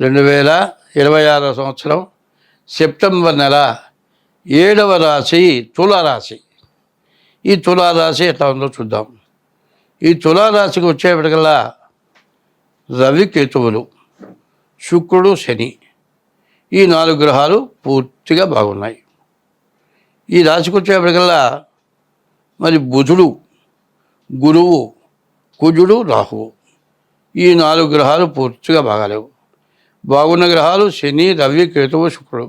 2026 సంవత్సరం సెప్టెంబర్ నెల 7వ రాశి తులారాశి. ఈ తులారాశి ఎట్లా ఉందో చూద్దాం. ఈ తులారాశికి వచ్చేప్పటికల్లా రవి కేతువులు, శుక్రుడు, శని, ఈ 4 గ్రహాలు పూర్తిగా బాగున్నాయి. ఈ రాశికి వచ్చేప్పటికల్లా మరి బుధుడు, గురువు, కుజుడు, రాహువు, ఈ 4 గ్రహాలు పూర్తిగా బాగాలేవు. బాగున్న గ్రహాలు శని, రవి, కేతువు, శుక్రుడు,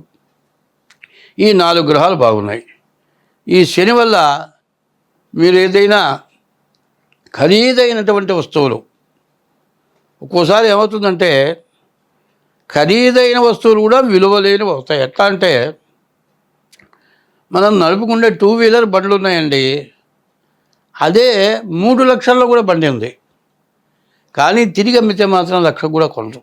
ఈ 4 గ్రహాలు బాగున్నాయి. ఈ శని వల్ల మీరు ఏదైనా ఖరీదైనటువంటి వస్తువులు, ఒక్కోసారి ఏమవుతుందంటే ఖరీదైన వస్తువులు కూడా విలువలేనివి అవుతాయి. ఎట్లా అంటే మనం నడుపుకుండే 2 వీలర్ బండ్లు ఉన్నాయండి, అదే 3 లక్షల్లో కూడా బండి ఉంది, కానీ తిరిగి అమ్మితే మాత్రం 1,00,000 కూడా కొనరు.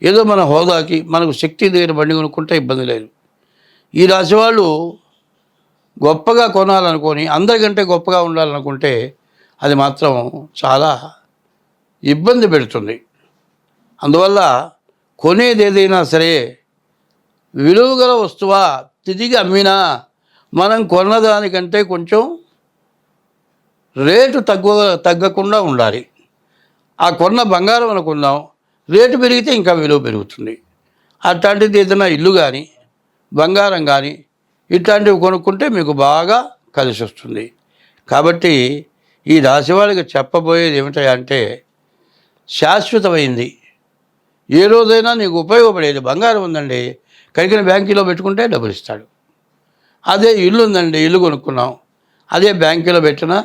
ఏదో మన హోదాకి మనకు శక్తి దగ్గర బండి కొనుక్కుంటే ఇబ్బంది లేదు. ఈ రాశి వాళ్ళు గొప్పగా కొనాలనుకొని అందరికంటే గొప్పగా ఉండాలనుకుంటే అది మాత్రం చాలా ఇబ్బంది పెడుతుంది. అందువల్ల కొనేది ఏదైనా సరే విలువగల వస్తువా తిరిగి అమ్మినా మనం కొన్నదానికంటే కొంచెం రేటు తగ్గకుండా ఉండాలి. ఆ కొన్న బంగారం అనుకుందాం, రేటు పెరిగితే ఇంకా విలువ పెరుగుతుంది. అట్లాంటిది ఏదైనా ఇల్లు కానీ బంగారం కానీ ఇట్లాంటివి కొనుక్కుంటే మీకు బాగా కలిసి వస్తుంది. కాబట్టి ఈ రాశి వాళ్ళకి చెప్పబోయేది ఏమిటంటే శాశ్వతమైంది, ఏ రోజైనా నీకు ఉపయోగపడేది. బంగారం ఉందండి, కనుక బ్యాంకులో పెట్టుకుంటే డబ్బులు ఇస్తాడు. అదే ఇల్లు ఉందండి, ఇల్లు కొనుక్కున్నాం, అదే బ్యాంకులో పెట్టినా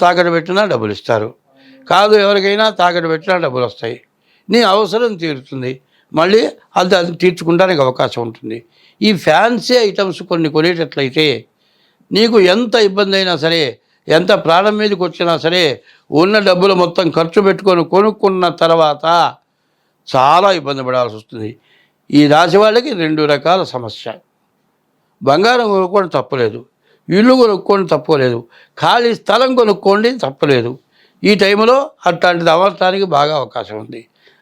తాకట్టు పెట్టినా డబ్బులు ఇస్తారు. కాదు ఎవరికైనా తాకట్టు పెట్టినా డబ్బులు వస్తాయి, నీ అవసరం తీరుతుంది, మళ్ళీ అది తీర్చుకోవడానికి అవకాశం ఉంటుంది. ఈ ఫ్యాన్సీ ఐటమ్స్ కొన్ని కొనేటట్లయితే నీకు ఎంత ఇబ్బంది అయినా సరే, ఎంత ప్రాణం మీదకి వచ్చినా సరే, ఉన్న డబ్బులు మొత్తం ఖర్చు పెట్టుకొని కొనుక్కున్న తర్వాత చాలా ఇబ్బంది పడాల్సి వస్తుంది. ఈ రాశి వాళ్ళకి 2 రకాల సమస్య. బంగారం కొనుక్కోవడం తప్పులేదు, ఇల్లు కొనుక్కోవడం తప్పులేదు, ఖాళీ స్థలం కొనుక్కోండి తప్పులేదు. ఈ టైంలో అట్లాంటిది అవ్వటానికి బాగా అవకాశం ఉంది.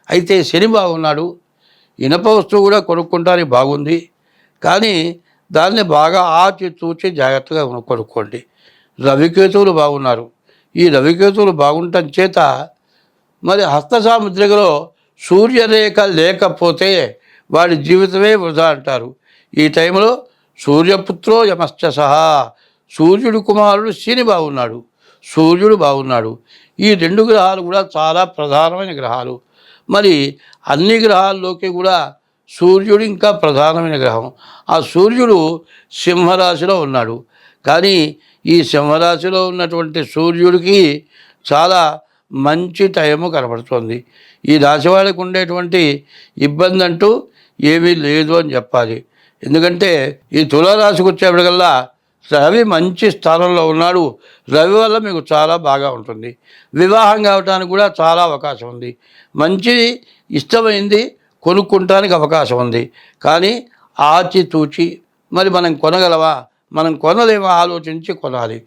అయితే శని బాగున్నాడు, ఇనప వస్తువు కూడా కొనుక్కుంటానికి బాగుంది, కానీ దాన్ని బాగా ఆచితూచి జాగ్రత్తగా కొనుక్కోండి. రవికేతువులు బాగున్నారు. ఈ రవికేతువులు బాగుండటం చేత మరి హస్త సాముద్రికలో సూర్యరేఖ లేకపోతే వాడి జీవితమే వృధా అంటారు. ఈ టైంలో సూర్యపుత్రో యమశ్చ సహా, సూర్యుడు కుమారుడు శని బాగున్నాడు, సూర్యుడు బాగున్నాడు. ఈ 2 గ్రహాలు కూడా చాలా ప్రధానమైన గ్రహాలు. మరి అన్ని గ్రహాల్లోకి కూడా సూర్యుడు ఇంకా ప్రధానమైన గ్రహం. ఆ సూర్యుడు సింహరాశిలో ఉన్నాడు, కానీ ఈ సింహరాశిలో ఉన్నటువంటి సూర్యుడికి చాలా మంచి టైము కనబడుతుంది. ఈ రాశి వాళ్ళకి ఉండేటువంటి ఇబ్బంది అంటూ ఏమీ లేదు అని చెప్పాలి. ఎందుకంటే ఈ తులారాశికి వచ్చేప్పటికల్లా రవి మంచి స్థానంలో ఉన్నాడు. రవి వల్ల మీకు చాలా బాగా ఉంటుంది. వివాహం కావడానికి కూడా చాలా అవకాశం ఉంది. మంచి ఇష్టమైంది కొనుక్కుంటానికి అవకాశం ఉంది, కానీ ఆచితూచి మరి మనం కొనగలవా, మనం కొనలేమో ఆలోచించి కొనాలి.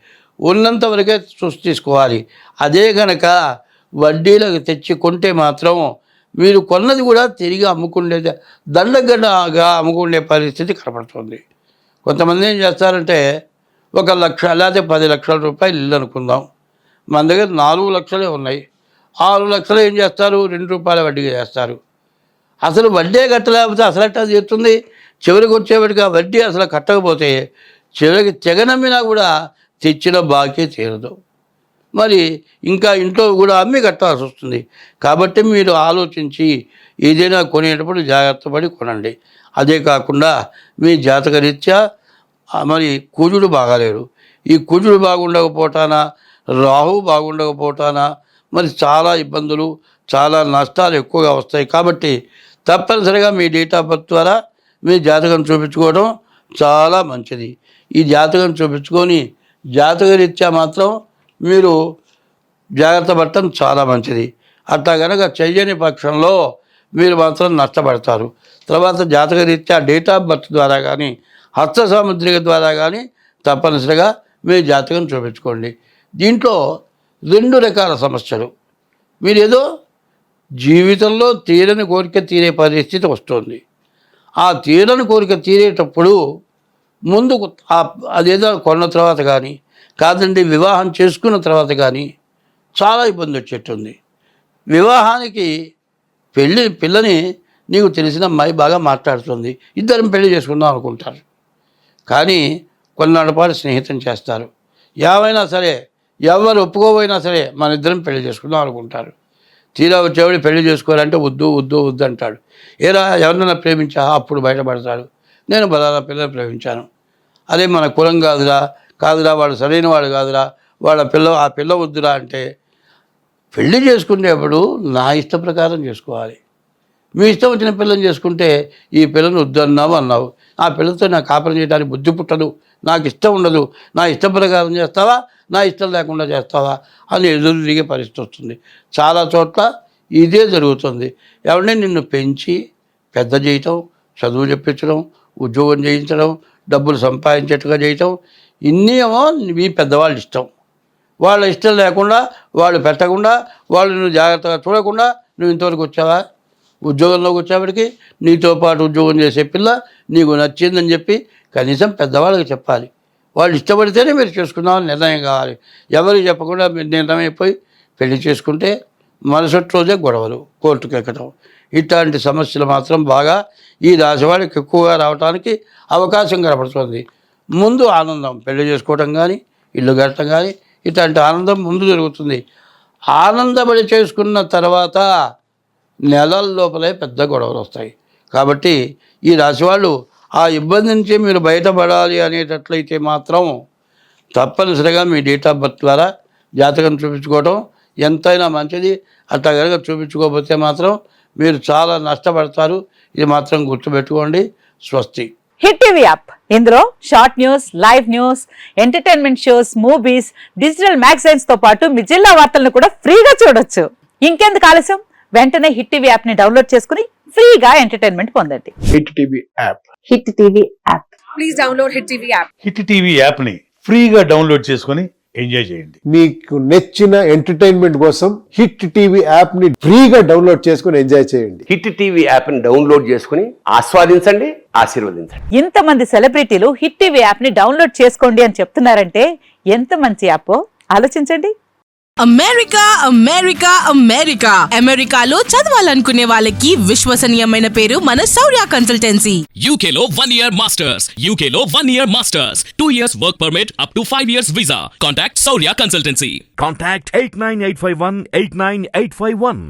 ఉన్నంత వరకే చూసి తీసుకోవాలి. అదే కనుక వడ్డీలకు తెచ్చి కొంటే మాత్రం మీరు కొన్నది కూడా తిరిగి అమ్ముకునే దండగడ్డగా అమ్ముకునే పరిస్థితి కనపడుతుంది. కొంతమంది ఏం చేస్తారంటే 1 లక్ష లేకపోతే 10 లక్షల రూపాయలు ఇల్లు అనుకుందాం, మన దగ్గర 4 లక్షలే ఉన్నాయి, 6 లక్షలు ఏం చేస్తారు, 2 రూపాయల వడ్డీగా చేస్తారు. అసలు వడ్డీ కట్టలేకపోతే అసలు ఎట్టా తీరుతుంది? చివరికి వచ్చేవాడికి ఆ వడ్డీ అసలు కట్టకపోతే చివరికి తెగనమ్మినా కూడా తెచ్చిన బాకీ తీరదు. మరి ఇంకా ఇంట్లో కూడా అమ్మి కట్టాల్సి వస్తుంది. కాబట్టి మీరు ఆలోచించి ఏదైనా కొనేటప్పుడు జాగ్రత్త పడి కొనండి. అదే కాకుండా మీ జాతకరీత్యా మరి కుజుడు బాగాలేడు. ఈ కుజుడు బాగుండకపోవటానా, రాహు బాగుండకపోవటానా మరి చాలా ఇబ్బందులు, చాలా నష్టాలు ఎక్కువగా వస్తాయి. కాబట్టి తప్పనిసరిగా మీ డేట్ ఆఫ్ బర్త్ ద్వారా మీ జాతకం చూపించుకోవడం చాలా మంచిది. ఈ జాతకం చూపించుకొని జాతకరీత్యా మాత్రం మీరు జాగ్రత్త పడటం చాలా మంచిది. అట్లా కనుక చెయ్యని పక్షంలో మీరు మాత్రం నష్టపడతారు. తర్వాత జాతకరీత్యా డేట్ ఆఫ్ బర్త్ ద్వారా కానీ హస్త సాముద్రిక ద్వారా కానీ తప్పనిసరిగా మీ జాతకం చూపించుకోండి. దీంట్లో 2 రకాల సమస్యలు. మీరు ఏదో జీవితంలో తీరని కోరిక తీరే పరిస్థితి వస్తుంది. ఆ తీరని కోరిక తీరేటప్పుడు ముందు అదేదో కొన్న తర్వాత కానీ కాదండి వివాహం చేసుకున్న తర్వాత కానీ చాలా ఇబ్బంది వచ్చేట్టుంది. వివాహానికి పిల్లని నీకు తెలిసిన అమ్మాయి బాగా మాట్లాడుతుంది, ఇద్దరం పెళ్లి చేసుకుందాం అనుకుంటారు. కానీ కొన్నాళ్ళ పాటు స్నేహితం చేస్తారు. ఏమైనా సరే ఎవరు ఒప్పుకోపోయినా సరే మన ఇద్దరం పెళ్లి చేసుకుందాం అనుకుంటారు. తీరా వచ్చేవాడు పెళ్లి చేసుకోవాలంటే వద్దు వద్దు వద్దు అంటాడు. ఏరా ఎవరినైనా ప్రేమించా? అప్పుడు బయటపడతాడు, నేను బలానా పిల్లలు ప్రేమించాను, అదే మన కులం కాదురా వాడు సరైన వాడు కాదురా, ఆ పిల్ల వద్దురా అంటే పెళ్లి చేసుకునేప్పుడు నా ఇష్ట ప్రకారం చేసుకోవాలి. మీ ఇష్టం వచ్చిన పిల్లని చేసుకుంటే ఈ పిల్లని వద్దన్నావు, ఆ పిల్లతో నాకు కాపురం చేయడానికి బుద్ధి పుట్టదు, నాకు ఇష్టం ఉండదు, నా ఇష్ట ప్రకారం చేస్తావా నా ఇష్టం లేకుండా చేస్తావా అని ఎదురు తిరిగే పరిస్థితి వస్తుంది. చాలా చోట్ల ఇదే జరుగుతుంది. ఎవరిని నిన్ను పెంచి పెద్ద చేయటం, చదువు చెప్పించడం, ఉద్యోగం చేయించడం, డబ్బులు సంపాదించేట్టుగా చేయటం, ఇన్ని ఏమో మీ పెద్దవాళ్ళ ఇష్టం. వాళ్ళ ఇష్టం లేకుండా వాళ్ళు పెట్టకుండా వాళ్ళు నువ్వు జాగ్రత్తగా చూడకుండా నువ్వు ఇంతవరకు వచ్చావా? ఉద్యోగంలోకి వచ్చేప్పటికి నీతో పాటు ఉద్యోగం చేసే పిల్ల నీకు నచ్చిందని చెప్పి కనీసం పెద్దవాళ్ళకి చెప్పాలి. వాళ్ళు ఇష్టపడితేనే మీరు చేసుకుందామని నిర్ణయం కావాలి. ఎవరికి చెప్పకుండా మీరు నిర్ణయం అయిపోయి పెళ్లి చేసుకుంటే మరుసటి రోజే గొడవలు, కోర్టుకు ఎక్కడం, ఇట్లాంటి సమస్యలు మాత్రం బాగా ఈ రాశివాడికి ఎక్కువగా రావడానికి అవకాశం కనపడుతుంది. ముందు ఆనందం, పెళ్లి చేసుకోవటం కానీ ఇల్లు కట్టడం కానీ ఇట్లాంటి ఆనందం ముందు జరుగుతుంది. ఆనందపడి చేసుకున్న తర్వాత నెలల లోపలే పెద్ద గొడవలు వస్తాయి. కాబట్టి ఈ రాశివాళ్ళు ఆ ఇబ్బంది నుంచి మీరు బయటపడాలి అనేటట్లయితే మాత్రం తప్పనిసరిగా మీ డేట్ ఆఫ్ బర్త్ ద్వారా జాతకం చూపించుకోవడం ఎంతైనా మంచిది. అట్లా కనుక చూపించుకోకపోతే మాత్రం మీరు చాలా నష్టపడతారు. ఇది మాత్రం గుర్తుపెట్టుకోండి. స్వస్తి. హిట్ టీవీ యాప్, ఇందులో short news, live news, entertainment shows, movies, digital magazines తో పాటు మీ జిల్లా వార్తలను కూడా ఫ్రీగా చూడొచ్చు. ఇంకెందుకు ఆలస్యం, వెంటనే హిట్ టీవీ యాప్ ని డౌన్లోడ్ చేసుకుని ఫ్రీగా ఎంటర్టైన్మెంట్ పొందండి. Hit TV app. Hit TV app. Please download hit TV app. Hit TV app ని ఫ్రీగా డౌన్లోడ్ చేసుకొని ఎంజాయ్ చేయండి. మీకు నచ్చిన ఎంటర్టైన్మెంట్ కోసం హిట్ టీవీ యాప్ ని ఫ్రీగా డౌన్లోడ్ చేసుకొని ఎంజాయ్ చేయండి. హిట్ టీవీ యాప్ ని డౌన్లోడ్ చేసుకుని ఆస్వాదించండి, ఆశీర్వదించండి. ఇంతమంది సెలబ్రిటీలు హిట్ టీవీ యాప్ ని డౌన్లోడ్ చేసుకోండి అని చెప్తున్నారంటే ఎంత మంచి యాప్ ఆలోచించండి. అమెరికా అమెరికా అమెరికా అమెరికాలో చదవాలనుకునే వాళ్ళకి విశ్వసనీయమైన పేరు మన శౌర్య కన్సల్టెన్సీ. UK లో 1 year masters, UK లో 1 year masters, 2 years work permit up to 5 years visa. Contact Saurya Consultancy. Contact 89851 89851.